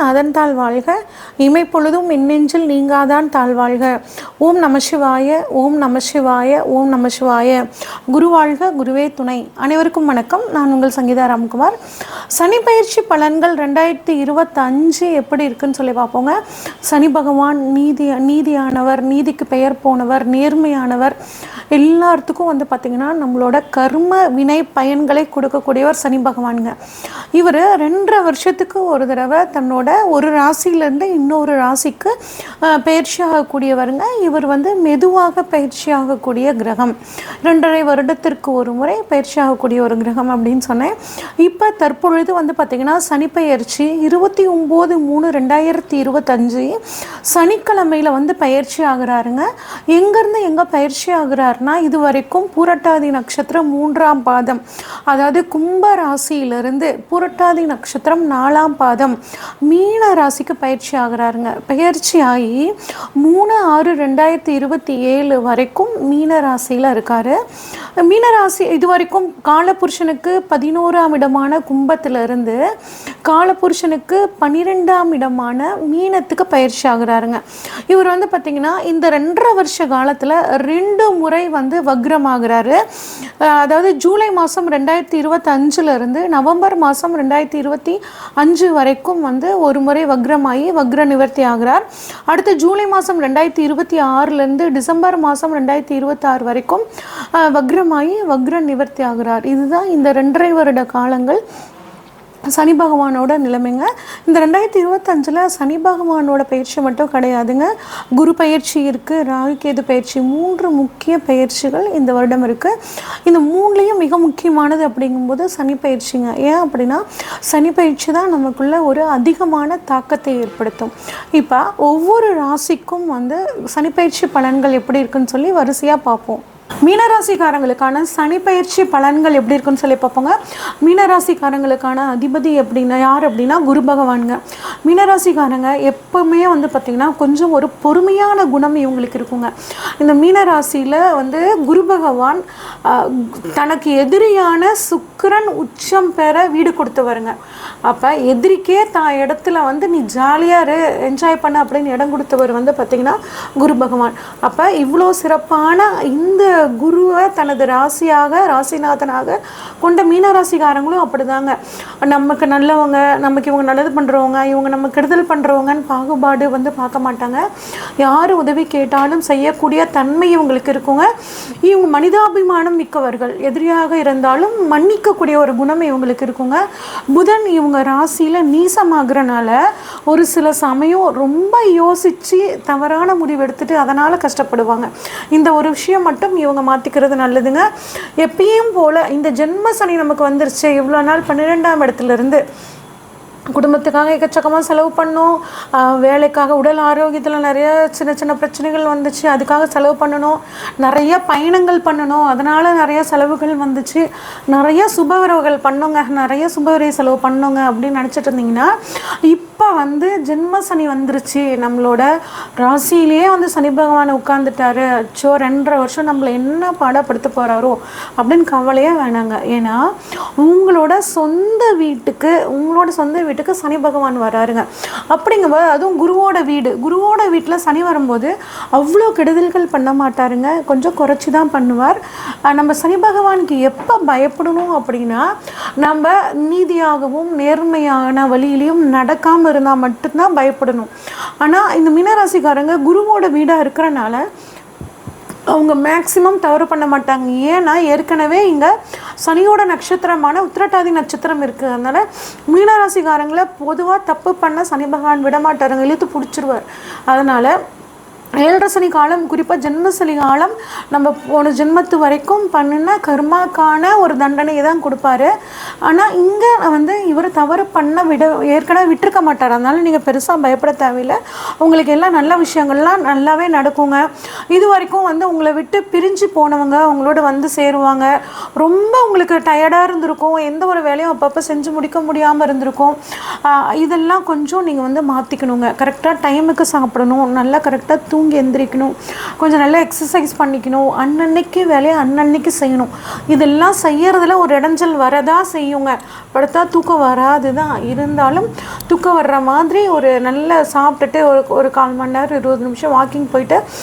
நாதன் தாழ் வாழ்க, இமைப்பொழுதும் மின்னெஞ்சில் நீங்காதான் தாழ்வாழ்க. ஓம் நம சிவாய, ஓம் நம சிவாய, ஓம் நம சிவாய. குருவாழ்க, குருவே துணை. அனைவருக்கும் வணக்கம். நான் உங்கள் சங்கீதா ராம்குமார். சனி பயிற்சி பலன்கள் 2025 எப்படி இருக்குன்னு சொல்லி பார்ப்போங்க. சனி பகவான் நீதியானவர், நீதிக்கு பெயர் போனவர், நேர்மையானவர். எல்லாத்துக்கும் பார்த்திங்கன்னா நம்மளோட கர்ம வினை பயன்களை கொடுக்கக்கூடியவர் சனி பகவானுங்க. இவர் 2.5 வருஷத்துக்கு ஒரு தடவை தன்னோட ஒரு ராசியிலேருந்து இன்னொரு ராசிக்கு பயிற்சி ஆகக்கூடியவருங்க. இவர் மெதுவாக பயிற்சி ஆகக்கூடிய கிரகம். 2.5 வருடத்திற்கு ஒரு முறை பயிற்சி ஆகக்கூடிய ஒரு கிரகம் அப்படின்னு சொன்னேன். இப்போ தற்பொழுது பார்த்திங்கன்னா சனி பயிற்சி 29/3/2025 சனிக்கிழமையில் பயிற்சி ஆகிறாருங்க. எங்கேருந்து எங்கே பயிற்சி ஆகிறாருன்னா, இது வரைக்கும் பூரட்டாதி நட்சத்திரம் 3ஆம் பாதம், அதாவது கும்ப ராசியிலிருந்து பூரட்டாதி நட்சத்திரம் 4ஆம் பாதம் மீன ராசிக்கு பயிற்சி ஆகிறாருங்க. பயிற்சி ஆகி 3/6/2027 வரைக்கும் மீன ராசியில் இருக்கார். மீனராசி இது வரைக்கும் காலபுருஷனுக்கு 11ஆம் இடமான கும்பத்திலிருந்து காலபுருஷனுக்கு 12ஆம் இடமான மீனத்துக்கு பயிற்சி ஆகிறாருங்க. இவர் பார்த்திங்கன்னா இந்த 2.5 வருஷ காலத்தில் 2 முறை வக்ரமாகிறாரு. அதாவது ஜூலை மாதம் 2025 நவம்பர் மாதம் 2025 வரைக்கும் ஒரு முறை வக்ரமாகி வக்ர நிவர்த்தி ஆகிறார். அடுத்து ஜூலை மாதம் 2026 டிசம்பர் மாதம் 2026 வரைக்கும் வக்ரமாகி வக்ர நிவர்த்தி ஆகிறார். இதுதான் இந்த 2.5 வருட காலங்கள் சனி பகவானோட நிலைமைங்க. இந்த 2025 சனி பகவானோட பயிற்சி மட்டும் கிடையாதுங்க. குரு பயிற்சி இருக்குது, ராகு கேது பயிற்சி, 3 முக்கிய பயிற்சிகள் இந்த வருடம் இருக்குது. இந்த 3லையும் மிக முக்கியமானது அப்படிங்கும்போது சனி பயிற்சிங்க. ஏன் அப்படின்னா சனி பயிற்சி தான் நமக்குள்ள ஒரு அதிகமான தாக்கத்தை ஏற்படுத்தும். இப்போ ஒவ்வொரு ராசிக்கும் சனி பயிற்சி பலன்கள் எப்படி இருக்குன்னு சொல்லி வரிசையாக பார்ப்போம். மீனராசிக்காரங்களுக்கான சனி பயிற்சி பலன்கள் எப்படி இருக்குன்னு சொல்லி பார்ப்போங்க. மீனராசிக்காரங்களுக்கான அதிபதி யார் அப்படின்னா குரு பகவானுங்க. மீனராசிக்காரங்க எப்பவுமே பார்த்திங்கன்னா கொஞ்சம் ஒரு பொறுமையான குணம் இவங்களுக்கு இருக்குங்க. இந்த மீனராசியில் குரு பகவான் தனக்கு எதிரியான சுக்கிரன் உச்சம் பெற வீடு கொடுத்தவருங்க. அப்போ எதிரிக்கே இடத்துல நீ ஜாலியாக என்ஜாய் பண்ண அப்படின்னு இடம் கொடுத்தவர் பார்த்திங்கன்னா குரு பகவான். அப்போ இவ்வளோ சிறப்பான இந்த குருவை தனது ராசிநாதனாக கொண்ட மீனராசிக்காரங்களும் அப்படிதாங்க. நமக்கு நல்லவங்க, நமக்கு இவங்க நல்லது பண்ணுறவங்க, இவங்க நம்ம கெடுதல் பண்ணுறவங்கன்னு பாகுபாடு பார்க்க மாட்டாங்க. யார் உதவி கேட்டாலும் செய்யக்கூடிய தன்மை இவங்களுக்கு இருக்குங்க. இவங்க மனிதாபிமானம் மிக்கவர்கள். எதிரியாக இருந்தாலும் மன்னிக்கக்கூடிய ஒரு குணம் இவங்களுக்கு இருக்குங்க. புதன் இவங்க ராசியில் நீசமாகறனால ஒரு சில சமயம் ரொம்ப யோசித்து தவறான முடிவு எடுத்துட்டு அதனால் கஷ்டப்படுவாங்க. இந்த ஒரு விஷயம் மட்டும் இவங்க மாற்றிக்கிறது நல்லதுங்க. எப்பயும் போல் இந்த ஜென்ம சனி நமக்கு வந்துருச்சு. இவ்வளோ நாள் 12ஆம் இடத்துலேருந்து குடும்பத்துக்காக எக்கச்சக்கமாக செலவு பண்ணோம், வேலைக்காக உடல் ஆரோக்கியத்தில் நிறைய சின்ன சின்ன பிரச்சனைகள் வந்துச்சு, அதுக்காக செலவு பண்ணணும், நிறைய பயணங்கள் பண்ணணும், அதனால் நிறைய செலவுகள் வந்துச்சு, நிறைய சுபவிரவுகள் பண்ணோங்க, நிறைய சுபவிரை செலவு பண்ணோங்க அப்படின்னு நினச்சிட்டு இருந்தீங்கன்னா இப்போ ஜென்ம சனி வந்துருச்சு, நம்மளோட ராசியிலேயே சனி பகவானை உட்காந்துட்டாரு, அச்சோ 2.5 வருஷம் நம்மளை என்ன பாடப்படுத்த போகிறாரோ அப்படின்னு கவலையே வேணாங்க. ஏன்னா உங்களோட சொந்த வீட்டுக்கு சனி பகவான் வராருங்க. அப்படிங்கும்போது அதுவும் குருவோட வீட்டில் சனி வரும்போது அவ்வளோ கெடுதல்கள் பண்ண மாட்டாருங்க, கொஞ்சம் குறைச்சி தான் பண்ணுவார். நம்ம சனி பகவானுக்கு எப்போ பயப்படணும் அப்படின்னா, நம்ம நீதியாகவும் நேர்மையான வழியிலையும் நடக்காமல் இருந்தால் மட்டும்தான் பயப்படணும். ஆனால் இந்த மீனராசிக்காரங்க குருவோட வீடாக இருக்கிறனால அவங்க மேக்சிமம் தவறு பண்ண மாட்டாங்க. ஏன்னா ஏற்கனவே இங்கே சனியோட நட்சத்திரமான உத்திரட்டாதி நட்சத்திரம் இருக்குது. அதனால் மீனராசிக்காரங்களை பொதுவாக தப்பு பண்ண சனி பகவான் விடமாட்டாருங்க, இழுத்து பிடிச்சிருவார். அதனால் 7.5 சனி காலம், குறிப்பாக ஜென்ம சனி காலம், நம்ம போன ஜென்மத்து வரைக்கும் பண்ணின கர்மாக்கான ஒரு தண்டனையை தான் கொடுப்பாரு. ஆனால் இங்கே இவர் தவறு பண்ண ஏற்கனவே விட்டுருக்க மாட்டார். அதனால் நீங்கள் பெருசாக பயப்பட தேவையில்லை. உங்களுக்கு எல்லாம் நல்ல விஷயங்கள்லாம் நல்லாவே நடக்குங்க. இது வரைக்கும் உங்களை விட்டு பிரிஞ்சு போனவங்க உங்களோட சேருவாங்க. ரொம்ப உங்களுக்கு டயர்டாக இருந்திருக்கும், எந்த ஒரு வேலையும் அப்பப்போ செஞ்சு முடிக்க முடியாமல் இருந்திருக்கும். இதெல்லாம் கொஞ்சம் நீங்கள் மாற்றிக்கணுங்க. கரெக்டாக டைமுக்கு சாப்பிடணும், நல்லா கரெக்டாக தூங்கி எந்திரிக்கணும், கொஞ்சம் நல்லா எக்ஸசைஸ் பண்ணிக்கணும், அன்னன்னைக்கு வேலையை அன்னன்னைக்கு செய்யணும். இதெல்லாம் செய்யறதுல ஒரு இடைஞ்சல் வரதா செய்யுங்க. படுத்தா தூக்கம் வராது தான், இருந்தாலும் தூக்கம் வர்ற மாதிரி ஒரு நல்ல சாப்பிட்டுட்டு ஒரு 1/4 மணி நேரம் 20 நிமிஷம் வாக்கிங் போயிட்டு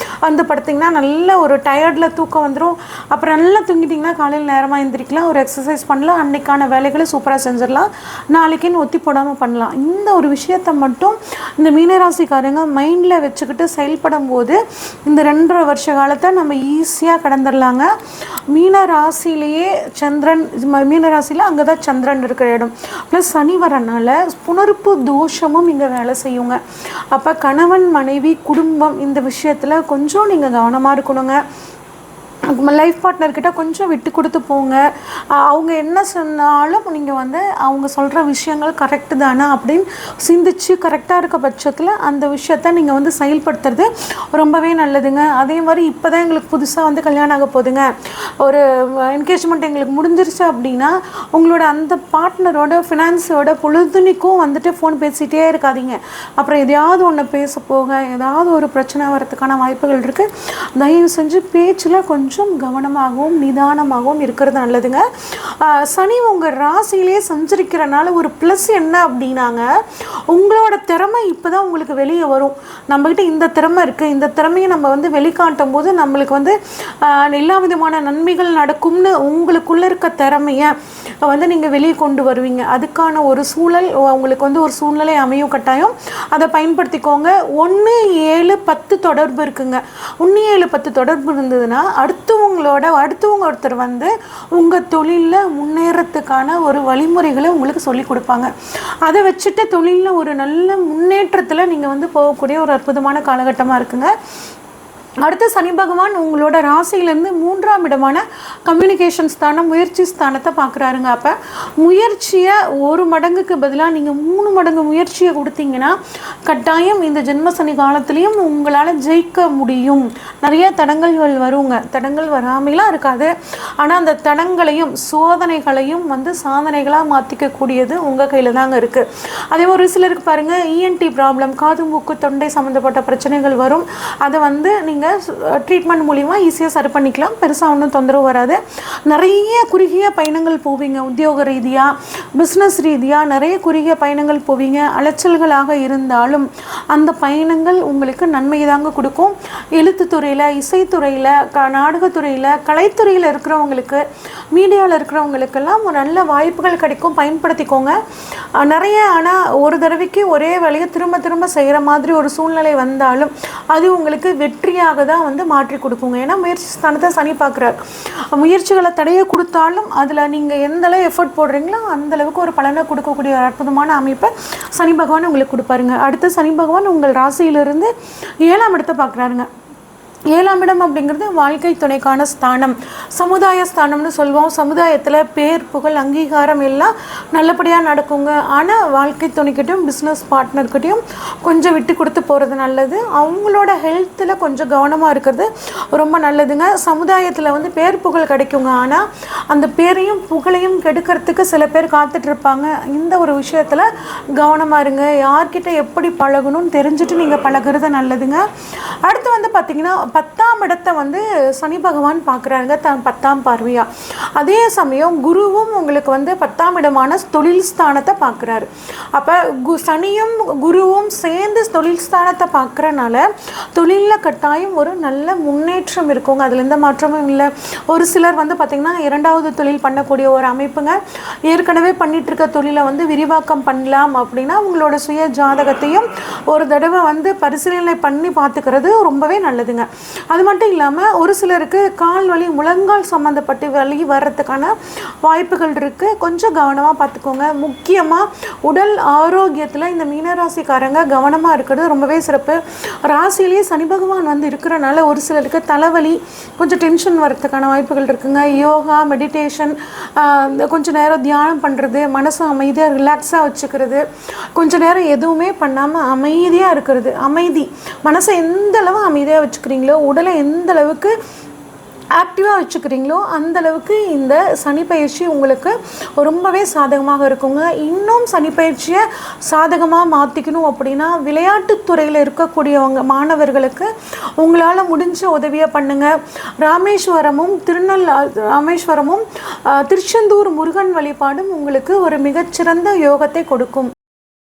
வந்து படுத்திங்கன்னா நல்ல ஒரு டயர்டில் தூக்கம் வந்துடும். அப்புறம் நல்லா தூங்கிட்டிங்கன்னா காலையில் நேரமாக எழுந்திரிக்கலாம், ஒரு எக்ஸசைஸ் பண்ணலாம், அன்றைக்கான வேலைகளை சூப்பராக செஞ்சிடலாம், நாளைக்குன்னு ஒத்தி போடாமல் பண்ணலாம். இந்த ஒரு விஷயத்தை மட்டும் இந்த மீனராசிக்காரங்க மைண்டில் வச்சுக்கிட்டு செயல்படும் போது இந்த 2.5 வருஷ காலத்தை நம்ம ஈஸியாக கடந்துடலாங்க. மீனராசிலேயே சந்திரன், மீனராசியில் அங்கே தான் சந்திரன் இருக்கிற இடம், ப்ளஸ் சனி வரனால புணர்ப்பு தோஷமும் இங்கே வேலை செய்யுங்க. அப்போ கணவன் மனைவி குடும்பம் இந்த விஷயத்தில் கொஞ்சம் நீங்கள் கவனமாக இருக்கணுங்க. லைஃப் பார்ட்னர்கிட்ட கொஞ்சம் விட்டு கொடுத்து போங்க. அவங்க என்ன சொன்னாலும் நீங்கள் வந்து அவங்க சொல்கிற விஷயங்கள் கரெக்டு தானே அப்படின்னு சிந்திச்சு கரெக்டாக இருக்க பட்சத்தில் அந்த விஷயத்த நீங்கள் வந்து செயல்படுத்துறது ரொம்பவே நல்லதுங்க. அதே மாதிரி இப்போ தான் எங்களுக்கு புதுசாக வந்து கல்யாணம் ஆக போகுதுங்க, ஒரு என்கேஜ்மெண்ட் எங்களுக்கு முடிஞ்சிருச்சு அப்படின்னா உங்களோட அந்த பார்ட்னரோட ஃபினான்ஸோட பொழுதுனிக்கும் வந்துட்டு ஃபோன் பேசிகிட்டே இருக்காதீங்க. அப்புறம் எதையாவது ஒன்று பேச போக ஏதாவது ஒரு பிரச்சனை வரதுக்கான வாய்ப்புகள் இருக்குது. தயவு செஞ்சு பேச்சில் கொஞ்சம் கவனமாகவும் நிதானமாகவும் இருக்கிறது நல்லதுங்க. சனி உங்கள் ராசியிலே சஞ்சரிக்கிறனால ஒரு ப்ளஸ் என்ன அப்படின்னாங்க, உங்களோட திறமை இப்போ தான் உங்களுக்கு வெளியே வரும். நம்மக்கிட்ட இந்த திறமை இருக்குது, இந்த திறமையை நம்ம வந்து வெளிக்காட்டும் போது நம்மளுக்கு வந்து எல்லா விதமான நன்மைகள் நடக்கும்னு உங்களுக்குள்ளே இருக்க திறமையை வந்து நீங்கள் வெளியே கொண்டு வருவீங்க. அதுக்கான ஒரு சூழல் உங்களுக்கு வந்து ஒரு சூழ்நிலை அமையும், கட்டாயம் அதை பயன்படுத்திக்கோங்க. 1, 7, 10 தொடர்பு இருக்குங்க. 1, 7, 10 தொடர்பு இருந்ததுன்னா அடுத்தவங்க ஒருத்தர் வந்து உங்கள் தொழிலில் முன்னேறத்துக்கான ஒரு வழிமுறைகளை உங்களுக்கு சொல்லி கொடுப்பாங்க. அதை வச்சுட்டு தொழிலில் ஒரு நல்ல முன்னேற்றத்தில் நீங்கள் வந்து போகக்கூடிய ஒரு அற்புதமான காலகட்டமாக இருக்குங்க. அடுத்து சனி பகவான் உங்களோட ராசியிலேருந்து 3ஆம் இடமான கம்யூனிகேஷன் ஸ்தானம், முயற்சி ஸ்தானத்தை பார்க்குறாருங்க. அப்போ முயற்சியை 1 மடங்குக்கு பதிலாக நீங்கள் 3 மடங்கு முயற்சியை கொடுத்தீங்கன்னா கட்டாயம் இந்த ஜென்ம சனி காலத்துலேயும் உங்களால் ஜெயிக்க முடியும். நிறைய தடங்கல்கள் வருங்க, தடங்கள் வராமலாம் இருக்காது. ஆனால் அந்த தடங்களையும் சோதனைகளையும் வந்து சாதனைகளாக மாற்றிக்கக்கூடியது உங்கள் கையில் தாங்க இருக்குது. அதே ஒரு சிலருக்கு பாருங்கள், இஎன்டி ப்ராப்ளம், காது மூக்கு தொண்டை சம்மந்தப்பட்ட பிரச்சனைகள் வரும். அதை வந்து நீங்கள் ட்ரீட்மெண்ட் மூலிமா ஈஸியாக சரி பண்ணிக்கலாம், பெருசாக ஒன்றும் தொந்தரவு வராது. நிறைய குறுகிய பயணங்கள் போவீங்க, உத்தியோக ரீதியாக பிஸ்னஸ் ரீதியாக நிறைய குறுகிய பயணங்கள் போவீங்க. அலைச்சல்களாக இருந்தாலும் அந்த பயணங்கள் உங்களுக்கு நன்மை தாங்க கொடுக்கும். எழுத்துத்துறையில், இசைத்துறையில், நாடகத்துறையில், கலைத்துறையில் இருக்கிறவங்களுக்கு, மீடியாவில் இருக்கிறவங்களுக்கெல்லாம் ஒரு நல்ல வாய்ப்புகள் கிடைக்கும், பயன்படுத்திக்கோங்க. நிறைய ஆனால் ஒரு தடவைக்கு ஒரே வேலையை திரும்ப திரும்ப செய்கிற மாதிரி ஒரு சூழ்நிலை வந்தாலும் அது உங்களுக்கு வெற்றியாக தான் வந்து மாற்றி கொடுக்குங்க. ஏன்னா முயற்சி ஸ்தானத்தை சனி பார்க்குறார். முயற்சிகளை தடையை கொடுத்தாலும் அதில் நீங்கள் எந்த அளவு எஃபர்ட் போடுறீங்களோ அந்தளவுக்கு ஒரு பலனை கொடுக்கக்கூடிய ஒரு அற்புதமான அமைப்பை சனி பகவான் உங்களுக்கு கொடுப்பாருங்க. அடுத்து சனி பகவான் உங்கள் ராசியிலிருந்து 7ஆம் இடத்தை பார்க்குறாருங்க. 7ஆம் இடம் அப்படிங்கிறது வாழ்க்கை துணைக்கான ஸ்தானம், சமுதாய ஸ்தானம்னு சொல்லுவோம். சமுதாயத்தில் பேர் புகழ் அங்கீகாரம் எல்லாம் நல்லபடியாக நடக்குங்க. ஆனால் வாழ்க்கை துணைக்கிட்டையும் பிஸ்னஸ் பார்ட்னர்கிட்டையும் கொஞ்சம் விட்டு கொடுத்து போகிறது நல்லது. அவங்களோட ஹெல்த்தில் கொஞ்சம் கவனமாக இருக்கிறது ரொம்ப நல்லதுங்க. சமுதாயத்தில் வந்து பேர் புகழ் கிடைக்குங்க, ஆனால் அந்த பேரையும் புகழையும் கெடுக்கிறதுக்கு சில பேர் காத்துட்ருப்பாங்க. இந்த ஒரு விஷயத்தில் கவனமாக இருங்க. யார்கிட்ட எப்படி பழகணும்னு தெரிஞ்சுட்டு நீங்கள் பழகிறது நல்லதுங்க. அடுத்து வந்து பார்த்திங்கன்னா 10ஆம் இடத்தை வந்து சனி பகவான் பார்க்குறாருங்க, 10ஆம் பார்வையா. அதே சமயம் குருவும் உங்களுக்கு வந்து 10ஆம் இடமான தொழில் ஸ்தானத்தை பார்க்குறாரு. அப்போ சனியும் குருவும் சேர்ந்து தொழில் ஸ்தானத்தை பார்க்குறனால தொழிலில் கட்டாயம் ஒரு நல்ல முன்னேற்றம் இருக்குங்க, அதில் எந்த மாற்றமும் இல்லை. ஒரு சிலர் வந்து பார்த்திங்கன்னா 2வது தொழில் பண்ணக்கூடிய ஒரு அமைப்புங்க. ஏற்கனவே பண்ணிட்டு இருக்க தொழிலை வந்து விரிவாக்கம் பண்ணலாம் அப்படின்னா உங்களோட சுய ஜாதகத்தையும் ஒரு தடவை வந்து பரிசீலனை பண்ணி பார்த்துக்கிறது ரொம்பவே நல்லதுங்க. அது மட்டும் இல்லாமல் ஒரு சிலருக்கு கால் வலி, முழங்கால் சம்மந்தப்பட்டு வலி வர்றதுக்கான வாய்ப்புகள் இருக்குது. கொஞ்சம் கவனமாக பார்த்துக்கோங்க. முக்கியமாக உடல் ஆரோக்கியத்தில் இந்த மீனராசிக்காரங்க கவனமாக இருக்கிறது ரொம்பவே சிறப்பு. ராசியிலேயே சனி பகவான் வந்து இருக்கிறனால ஒரு சிலருக்கு தலைவலி, கொஞ்சம் டென்ஷன் வர்றதுக்கான வாய்ப்புகள் இருக்குங்க. யோகா, மெடிடேஷன், கொஞ்சம் நேரம் தியானம் பண்ணுறது, மனசு அமைதியாக ரிலாக்ஸாக வச்சுக்கிறது, கொஞ்சம் நேரம் எதுவுமே பண்ணாமல் அமைதியாக இருக்கிறது, அமைதி மனசை எந்த அளவு அமைதியாக வச்சுக்கிறீங்களோ உடலை எந்த அளவுக்கு ஆக்டிவாக வச்சுக்கிறீங்களோ அந்தளவுக்கு இந்த சனி பயிற்சி உங்களுக்கு ரொம்பவே சாதகமாக இருக்குங்க. இன்னும் சனி பயிற்சியை சாதகமாக மாற்றிக்கணும் அப்படின்னா விளையாட்டுத்துறையில் இருக்கக்கூடியவங்க மாணவர்களுக்கு உங்களால் முடிஞ்ச உதவியை பண்ணுங்கள். ராமேஸ்வரமும் திருச்செந்தூர் முருகன் வழிபாடும் உங்களுக்கு ஒரு மிகச்சிறந்த யோகத்தை கொடுக்கும்.